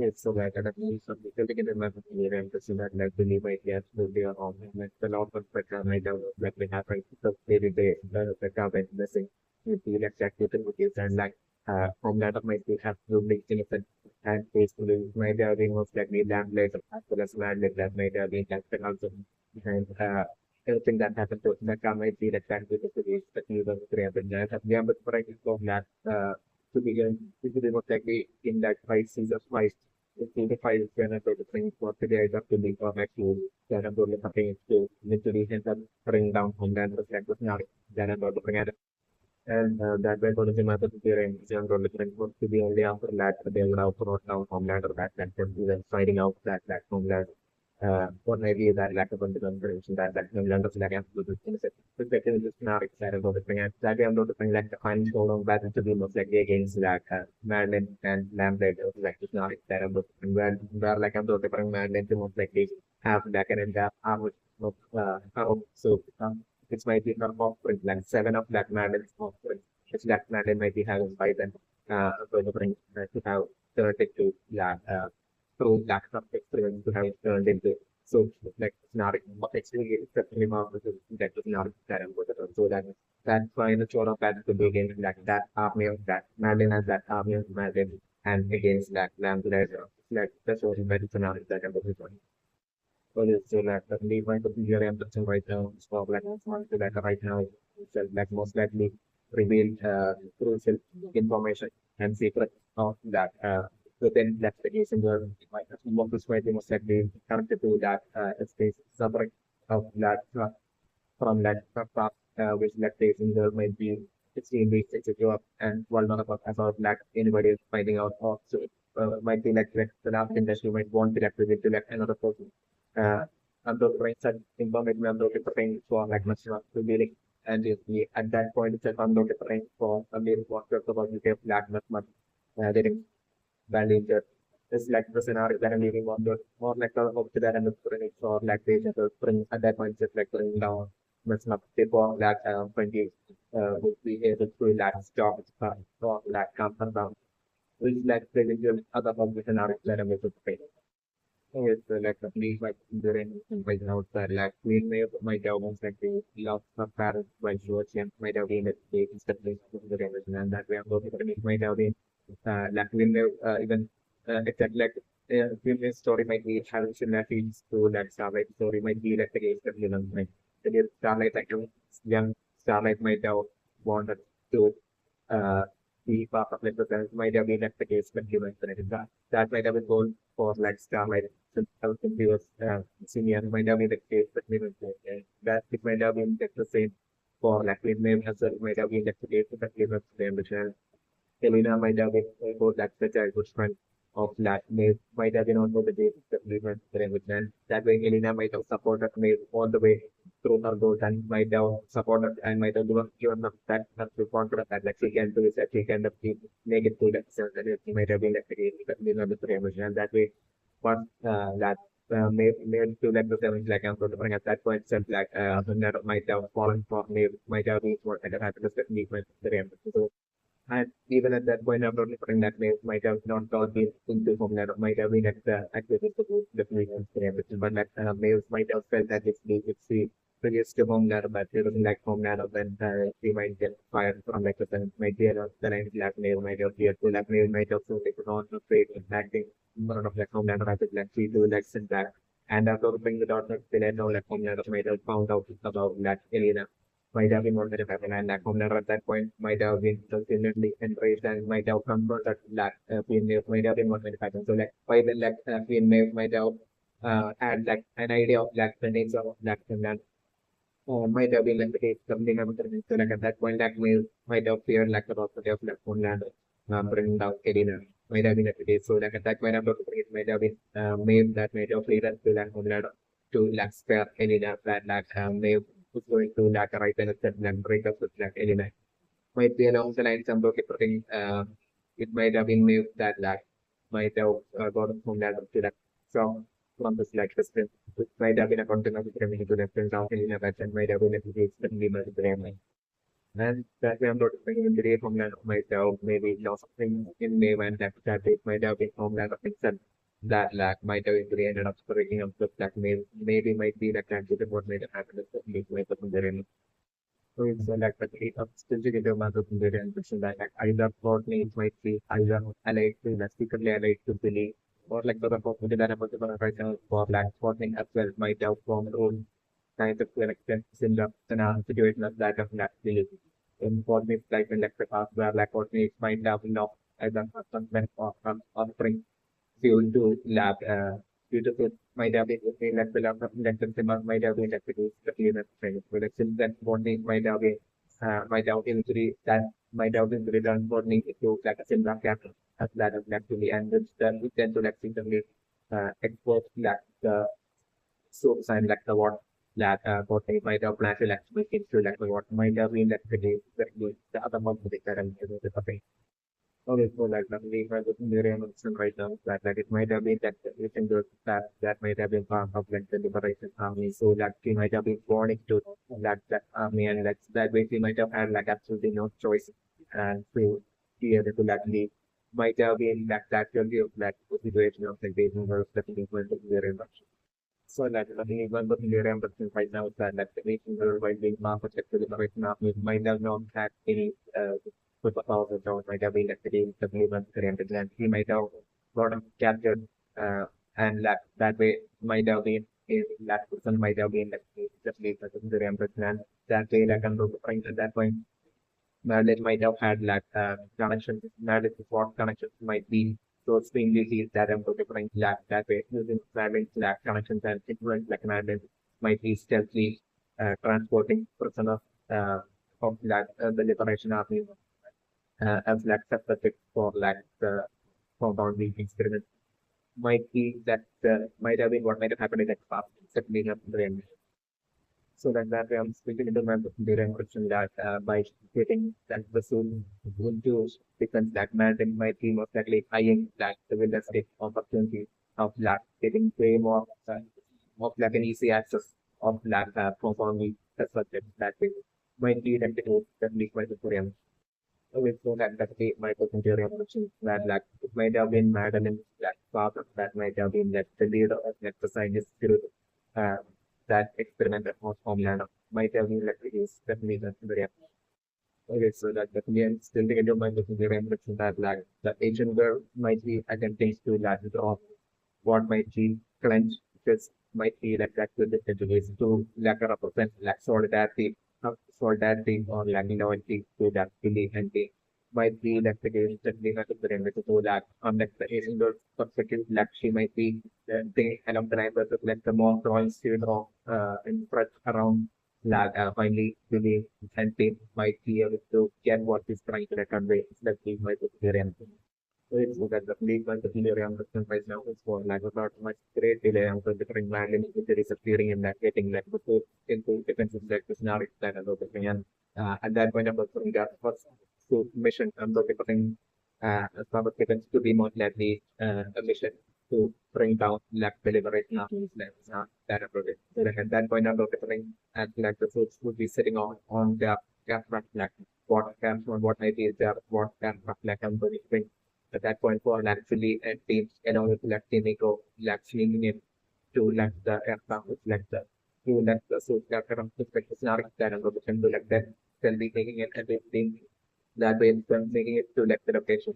it's so that at least some people get in my and to see that like believe might be absolutely wrong. And like the lot of pressure might have like we have right so day day the pressure when missing you feel exactly the motives and like from that might be absolutely innocent and peacefully might have been most likely landlord as well as landlord that might have been like also and everything that happened to that might be that kind of the that you don't create and that yeah but for I think that to begin with the most likely in that five seasons five in the five when I go to things for today I got to be for actually then I'm going to something to literally end up bring down homeland reflect with now then I'm going to bring it and that way going to be my particular and general looking to be only after that they will now promote down homeland or that can be then finding out that homeland what maybe that lack of information that no longer like absolute innocent. Perspective is not excited about the thing. That way I'm not the like the final show of battle to be most likely against that Madeline and Lambert like it's not excited about the thing. Where like I'm not different Madeline to most likely have that and that so it might be from offering like seven of that Madeline's offering. Which that Madeline might be having by then going to bring to have 30 to that through lack of experience to have turned into so like not actually exceptionally powerful that was not that important. So that's why the sort of that to begin like that army of that Madden as that army of Madden and against that Lamb like that's what very scenario that I'm looking for. So it's so like the lead my procedure and the right now so like so like right now it's like most likely reveal crucial information and secret of that within that application where it might have some of this way they most likely connected to that space separate of that from that past which that station there might be extremely secure and vulnerable about like anybody is finding out of so might be like the last industry might want to represent to like another person and the brain said information and the brain for like much not to be and if we at that point it's a unknown brain for a mere water about the black much there is value that is like the scenario that I'm leaving on the more like the hope that and the spring or like they just spring at that point just like bring down mess up before that 20 would be able to relax job or like come down which like the other of the scenario that I'm able to pay. Yes, like at least like during right now that like we may my dad was like the lots of parents by George and my dad in the instantly the revolution and that way I'm looking for my dad in like we may even it's like film story might be having similarities to that Starlight story might be like the case that you know like the Starlight like young Starlight might have wanted to uh be part of like the might have been like the case when he went to that might have been goal for like Starlight since I was he was senior might have been the case that we went that it might have been like the same for like we may as well might have been like the case that we went to Selena might have been both like the childhood friend of that May might have been also the day that we went there with them. That way Elena might have supported May all the way through her goals and might have supported and might have given them that to confidence that like she can do this, that she can make it to that sense that it might have been like the case that we know the emotion and that way but that made to like the seven like I'm going to bring at that point itself like that might have fallen for me might have been what kind of happiness that me with the so and even at that point, I'm not referring that Maeve might have not all been into Homeland, or might have been at the activity to do the previous ambition, but like Maeve might have felt that if she previous to Homeland, but she doesn't like Homeland, then she might get fired from like the might be the line black Maeve might have feared to like Maeve might have so like not afraid of acting one of like Homeland or like she do like send back. And after bring the daughter, they know like Homeland might have found out about that Elena might have been wanted to happen, and like Homelander at that point might have been continually enraged and might have confronted that Queen Maeve might have been wanted to happen. So like why then like Queen Maeve might have had like an idea of like the nature of Black Finland might have been like the case something about the so like at that point like Maeve might have feared like the possibility of like Homelander bringing down Elena might have been like the case. So like at that point I'm not it might have been Maeve that might have freed to like Homelander to like spare Elena that like Maeve was going to like write an attempt and break up with like Elena. Might be along the lines of putting it might have been moved that like might have got from that to that song from this like system. It might have been a content of the to the friends of Elena but and might have been a case that we must blame. And that way I'm not thinking today homeland of myself, maybe lost something in name and that it might have been homeland of itself. That like might have actually ended up breaking up with that maybe might be that can't what made it happen is that maybe might have been so it's like the rate of still to get a mother from the impression that like either plot names might be either allied to the secretly allied to believe or like the report that about the right for black spot name as well might have formed own kind of connection in the situation of that of that belief. In what makes like in like the past where like what makes might have no either husband or offering fuel to lab beautiful might have been like the lab that the might have been like the cleaner production that bonding might have been might have injury that might have been done bonding to like a similar cap as that of actually and then we tend to like simply export like the soap sign like the what that what they might have natural actually into like what might have been like the other one with the current okay, so like we have the revolution right now that it might have been that we can do that might have been part of like the liberation army. So that we might have been born into that army and that way we might have had like absolutely no choice and to be able to like leave. Might have been that really of that situation of like being more of the people in the revolution. So that nothing even but the revolution right now is that the nation will by being part of the liberation army might have not had any superpowers or so might have been like the movement oriented and he might have got him captured and that way might have been that person might have been like the place of the reimbursement and that way like under the point at that point Madeline might have had like connections Madeline what connections might be those being disease that I'm different like that way using Madeline's like connections and influence like Madeline might be stealthily transporting prisoners of like the liberation army as like subject for like the compound leak experiment might be that might have been what might have happened in that past certainly up brain. So that way I'm speaking into my during question that by getting that the soon into becomes that man then might be most likely eyeing that the realistic opportunity of that getting way more of like an easy access of that compound leak subject that way might be that the leak by the Korean with so that the might have been during that like it might have been Madeline that father that might have been that the leader of like the scientist through uh, that experiment at Homelander might have been like his definitely that's very okay, so that definitely still taking your mind looking very much that like the agent girl might be attempting to like draw what might be clench because might be like that to the ways to like represent like solidarity or like loyalty to that belief and they might be like the game that they have to bring it to that on like the Asian girl's perspective like she might be thinking along the line versus like the more drawings you know in front around like finally believe and they might be able to get what is trying to convey that they might experience. So it's that the league and the delay on the right now is for like about much great delay on the different land in the disappearing and that getting like the into defensive like the scenario that are looking and at that point of the that was to mission and the different some of the to be more likely a mission to bring down like the liberation of that approach. So like at that point of the different and like the folks would be sitting on their camp like what camp on what might be their what camp like I'm going to bring at that point for actually and teams along with like Kimiko actually in to like the aircraft with like the to like the so that around the scenario that I'm going to like that can be taking it everything that way from making it to like the location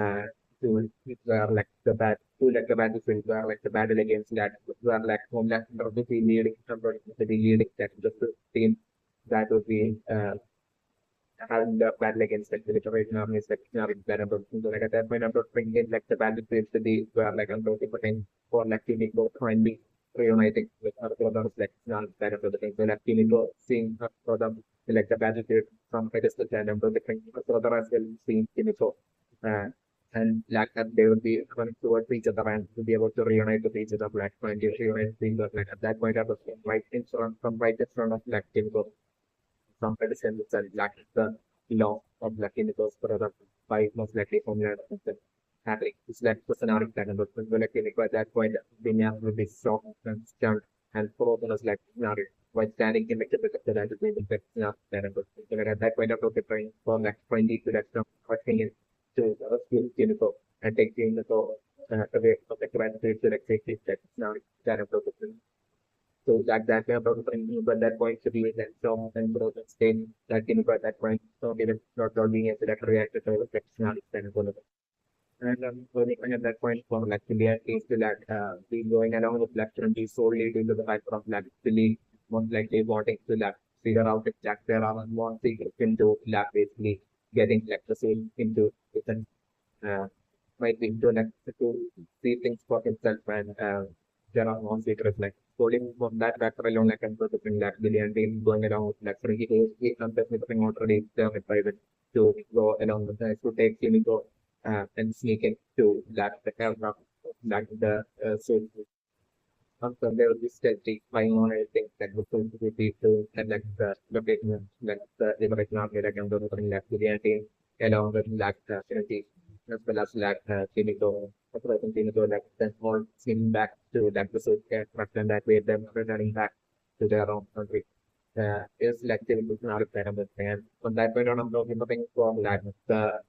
uh to like the bad to like the battlefield like the battle against that where like homeland obviously leading somebody leading that just the team that would be having the battle against like the liberation army is like that about so like at that point I'm not bringing in like the battlefield to the where like I'm talking about for like Kimiko finally reuniting with other brothers like not that about the thing so like Kimiko seeing her brother like the battlefield from pedestal and I'm talking brother as well seeing Kimiko uh, and like that they would be running towards each other and to be able to reunite with each other like when you reunite things like at that point I was right in front from right in front of like Kimiko from medicine itself, like the law of like in the first product by most likely formula happening. It's like personality that and but like at that point, the will be strong and stunned and frozen as like scenario. while standing in the typical that is maybe that's not terrible. So at that point of the train for like 20 to that from working in to rescue Kimiko and take Kimiko away from the command to like safety that's now terrible. So that way about the but that point to be that so and bro that state that Kimiko at that point so given not being able to react to the that's not terrible. And going at that point for like India is to like be going along with like be solely due to the fact of like really most likely wanting to like figure out if Jack there are wanting into like basically getting like the same into different might be to like to see things for himself and there are non secrets like solely from that factor alone like and putting like billion team going along with like he comes with something already with private to go along with to take Kimiko and sneak into the aircraft, like the so also there will be steady flying on anything that would going to be to and like the location like the liberation army like I'm going to like the team along with like the synergy as well as like Kimiko operating Kimiko like then all seen back to like the South aircraft and that way them returning back to their own country. Is like the Liberation pyramid and from that point on I'm looking for like the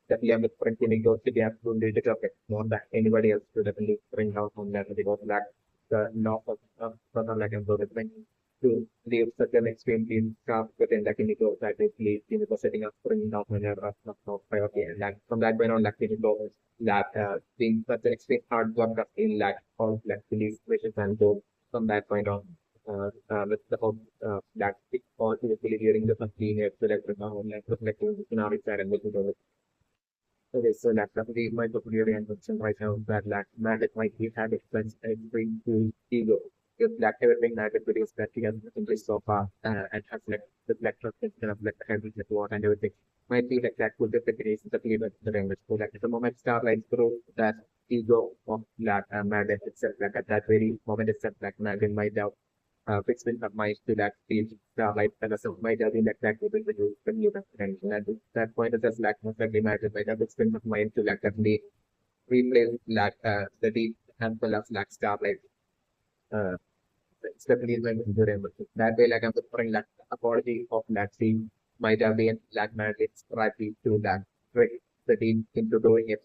that we have with printing goes to the absolute data of it more than anybody else to definitely bring out on that because that the law of person like employment to leave such an extremely sharp within the clinical that basically clinical setting up bringing out whenever of priority and that from that point on like clinical that being such an extreme hard work of in like all like these wishes and goals from that point on with the hope that all basically during the 15 years to like reflecting scenarios and looking over. Okay, so like definitely my popularity and concern right now that like Magic might be had expense and bring to ego. If like everything Magic videos that he has accomplished so far and has like the black trust and kind of like the habits that what and everything might be like that would be the case that we went the language. So like at the moment Starlight grow that ego of like Magic itself like at that very moment itself like Magic might doubt fixment of my to that stage like so might have been exactly when you mentioned at that point it just like most likely imagine by the fixment of mind to like definitely replace like the deep handful of like starlight uh it's definitely going to remember that way like I'm preparing like apology of that scene might have been like it's rightly to that trick the team into doing it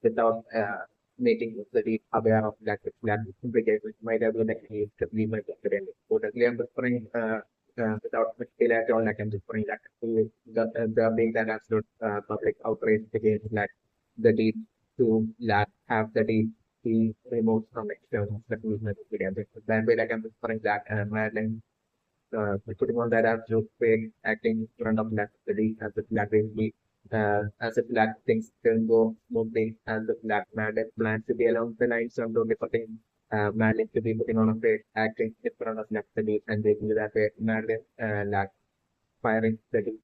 without making the team aware of that that implication might have been actually definitely might have been so definitely I'm preparing without fail at all like I'm just putting that to the being that absolute public outrage against like the team to like have the team be removed from external that was necessary. That way, like I'm referring that and then putting on that as joke fake acting in front of black study as if black really as if black things can go smoothly as if black man plans to be along the lines of only putting Madeline to be putting on a fake acting in front of black study and they do that way Madeline like firing study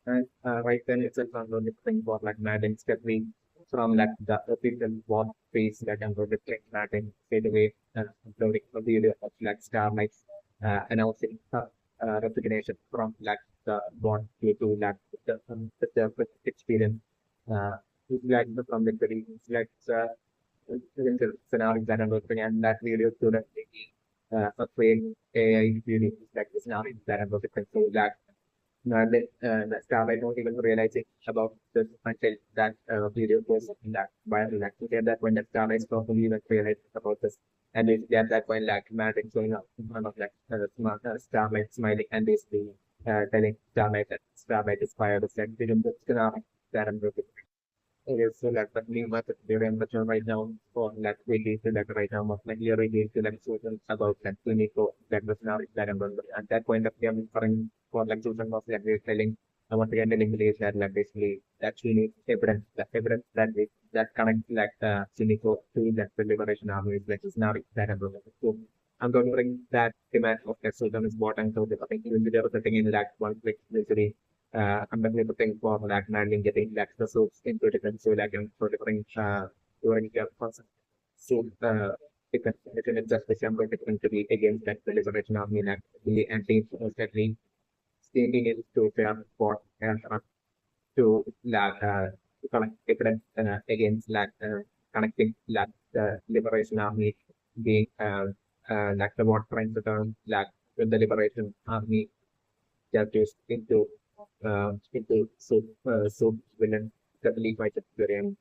and right then itself I'm going to think about like Madden stepping from like the official war phase that I'm going to click Madden straight away uploading a video of like Starlight announcing resignation from like the bond due to like the experience. It's like the from the it's like scenario that I'm looking at that video to the portraying AI video like the scenario that I'm looking at. So that that stuff I don't even realize it about this until that video was in that viral actually at that point that stuff I probably even realized about this and it's at that point like Matic showing up in front of like smart Starlight smiling and basically telling Starlight that Starlight is fired it's like didn't that I'm looking it is so like but me but they're in the right now for like really so like right now most likely really so like social about like clinical that was now that I'm at that point of them for like social was like they're telling I want to get an English that like basically that she needs evidence the evidence that is that connects like clinical to that the liberation army is like is now that I'm so I'm going to bring that demand of that social is what I'm so I think you will be able to thing in that one click basically I'm definitely looking for like managing getting like the soaps into different so like for different during the process. So it's just December different to be against like the liberation army like the anti certainly stating it to fair for and to like to connect different against like connecting like the liberation army being like the war trying to turn like the liberation army characters into soup villain that lead by the Victorian.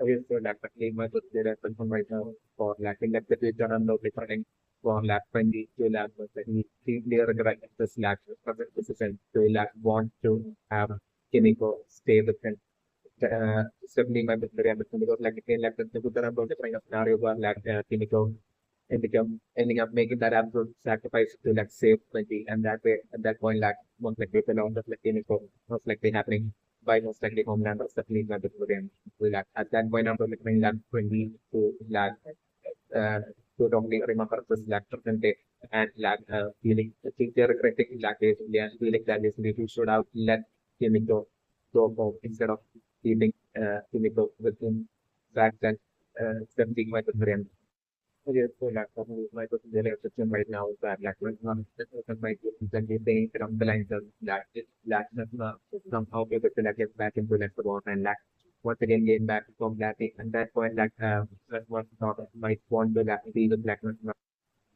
I guess so like lead by the confirm right now for lacking like the future and the returning for lack 20 to lack but he deeply regret this lack of decision to lack want to have Kimiko stay with him. Certainly my Victorian because like again like the future about the kind of scenario where like Kimiko ending up making that absolute sacrifice to like save 20 and that way at that point like most likely the long of like Kimiko most likely happening by most likely Homelander certainly not the Victorian. So like at that point I'm looking like 20 to like uh, to only remember this like certain day and like feeling I think they're regretting like basically and feeling that basically we should have let Kimiko go home instead of keeping Kimiko within fact that something might be very yes, so like probably my consideration system right now is that like right now my exactly saying along the lines of that it that somehow able to like get back into like the world and like once again get back from that and that point like that one thought of might want to like be with like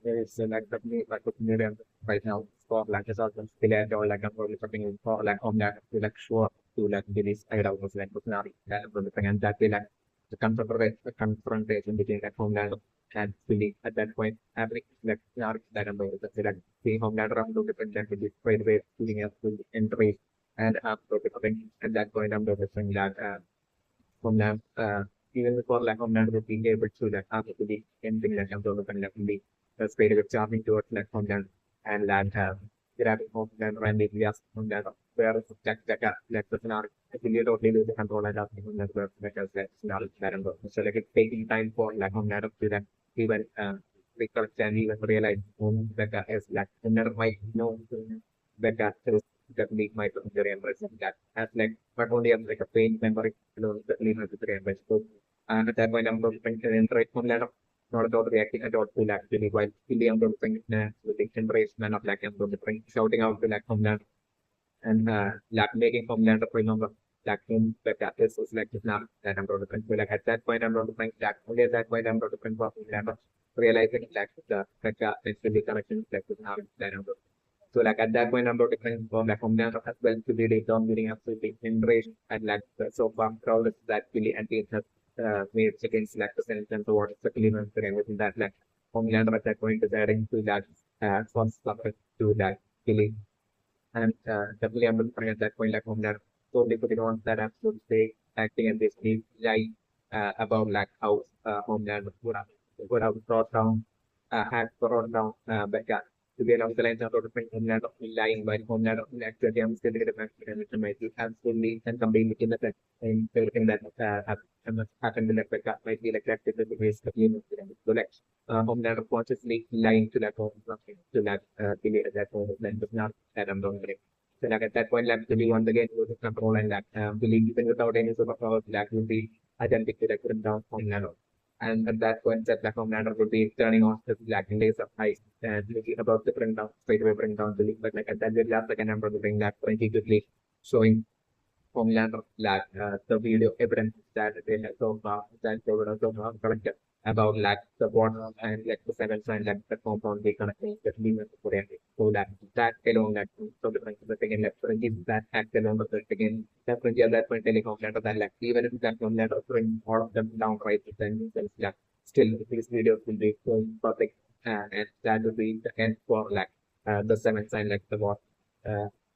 there is like definitely like opinion right now for like as also still at or like I'm probably something for like on that to like sure to like release I don't know like personality that and that way like the confrontation between like Homeland and Philly at that point happening like that number like seeing Homeland around the different languages right away feeling as to embrace and at that point I'm noticing that Homeland, even before like Homeland would be able to like actually anything that comes over and like be straight away charging towards like Homeland and land grabbing Homeland and maybe ask Homeland where is like the scenario. If you totally lose the control and asking Homeland where because that scenario that and so like it's taking time for like Homeland to then even recollect and even realize that is like Homeland might know that is definitely my very impressive that as like not only as like a pain memory, that leaves me very impressive. So, and at that point, I'm going to interact from that not at all reacting at all to like really while really I'm going to think with the embrace man of like I'm going to bring shouting out to like from that and like making from that for remember like him but that is was like now that I'm going to think so, like at that point I'm going to think that only at that point I'm going to think of that realizing like the is really connection like with now that I'm going so like at that point, I'm about to confirm like from there as well to be later on getting absolutely enraged and like so far crowd that really anti has made against like the sentence and what it's actually within that like Homelander at that point deciding to that first suffer to that really and definitely I'm looking at that point like Homelander totally putting on that absolute stake acting and basically lie about like how Homelander would have brought down had brought down Becca to get off the lines of the print Homeland of lying by Homeland of actually I'm still get back to my absolutely and completely in the fact and everything that happened in that Becca might be like that to the ways of you so like Homeland of consciously lying to that to that delay at that point then was not that I'm doing it. So like at that point, like to be once again to control and that believe even without any sort of power, that will be attempting to like put down Homeland and at that point, that platform ladder would be turning off the black days of ice and looking about to bring down, straight away bring down the leak. But like at that very last second, I'm going to bring that 20 quickly, showing Homelander like the video evidence that they have so far that they were so far collected about like the border and like the seven sign like the compound they connecting the demon for so that alone like so the thing in like that act alone was the again definitely at that point telling Homelander that like even if that Homelander bring all of them down right then yeah still these videos will be going public and that will be the end for like the seven sign like the war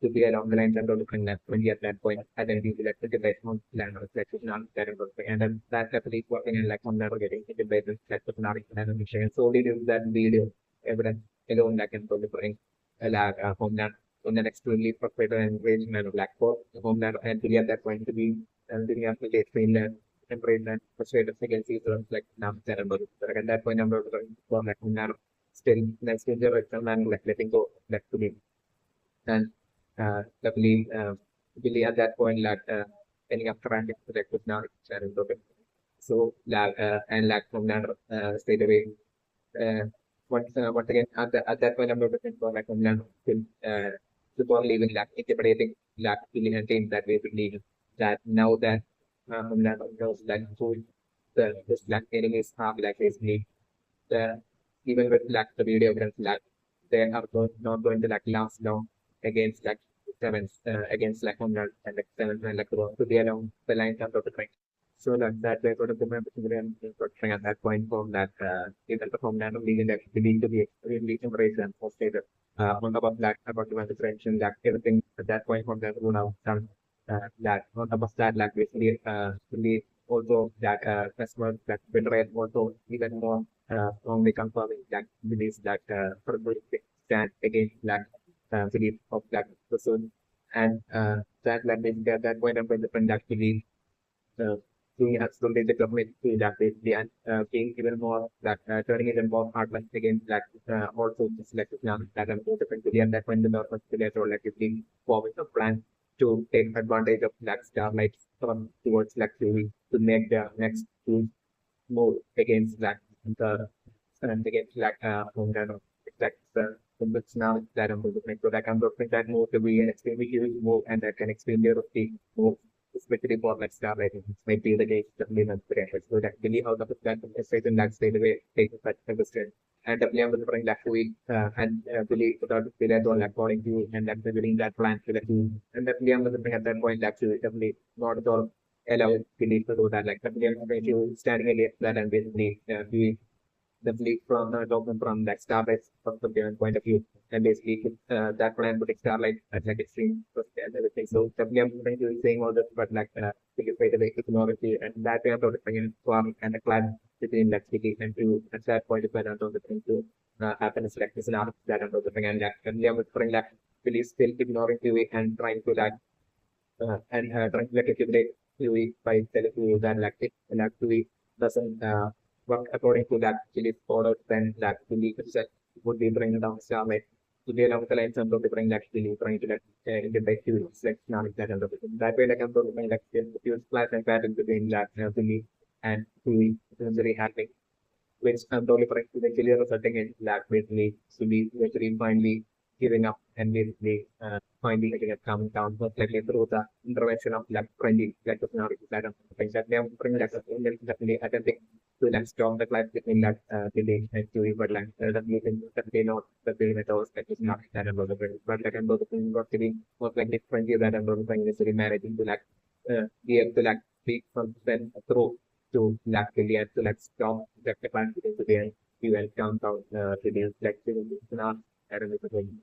to be along the lines and looking at when you at that point identity like the debate on land or that is not terrible and then that definitely working in like on never getting the debate that was not and share so we do that video evidence alone that can bring a lot homeland in the extremely frustrated and engagement of black hole homeland and to be at that point to be and to be up to date Finland and Greenland frustrated against each other like now terrible but at that point I'm going to like homeland still next generation and like letting go like to be and luckily, Billy at that point, like ending up trying to protect with now sharing token. So, like, and like from that straight away, uh, once again, at that point, I'm not looking for like from that still, support leaving, like interpreting, like feeling and things that way to leave that now that from that knows like who the this black enemies have like basically the even with like the video games, like they are not going to like last long against like sevens, against like Homeland and like sevens and like to be along the lines of the point. So that way sort of the members and at that point from that even the Homeland of Legion that we need to be extremely embraced and frustrated. On top of that, about the mention that everything at that point from that rule out done that on top of that, like basically really also that customer that will rate also even more strongly confirming that believes that stand against that belief of that person and that like basically at that point of when the friend actually uh, being absolutely determined to that basically and being even more that turning it more heartless against that also just like now that I'm more different to the end that when the nervous together or like being forming a plan to take advantage of that starlight from towards like to make the next move against that the and against like kind of like the now that I'm going to make so that I'm going to make that move to be an extremely huge move and that can extremely risky move especially for like star ratings might be the case definitely not the case. So that really out of the plan straight and that straight away take such a question and definitely I'm going to bring that week and really without the that or according to you and that's really that plan to the team and definitely I'm going to bring at that point actually definitely not at all allow Philly to do that like definitely I'm going to standing against that and basically doing the league from talking from that Starlight perspective point of view, and basically that plan would Starlight at like extreme and everything. So definitely I'm going to be saying all this, but like because by the way, technology and that way I'm going to bring in form and a plan between like city and to at that point of I'm going to bring to happen is like this and that I'm going to bring and that and I'm going to bring that really still ignoring the and trying to that and trying to like accumulate theory by telling you that like it and actually doesn't work according to that Philip order, then that Philip set would be bringing down Starlight to be along the lines of the bring that Philip trying to like integrate theory like not that and that way like I'm going to bring like the class and pattern between that Philip and Philip is very happening which I'm totally correct to the clear setting in that basically to be actually finally giving up and basically finally getting it coming down most likely through the intervention of like friendly like personality that things that they are bring that definitely attempting to like strong the life between that delay and to but like that you can that they know that they met those that is not that about the brain but like I'm both got to be most likely friendly that I'm both necessarily marrying to like be able to like speak from then through to luckily and to like stop the capacity to the you will count out the like not I don't know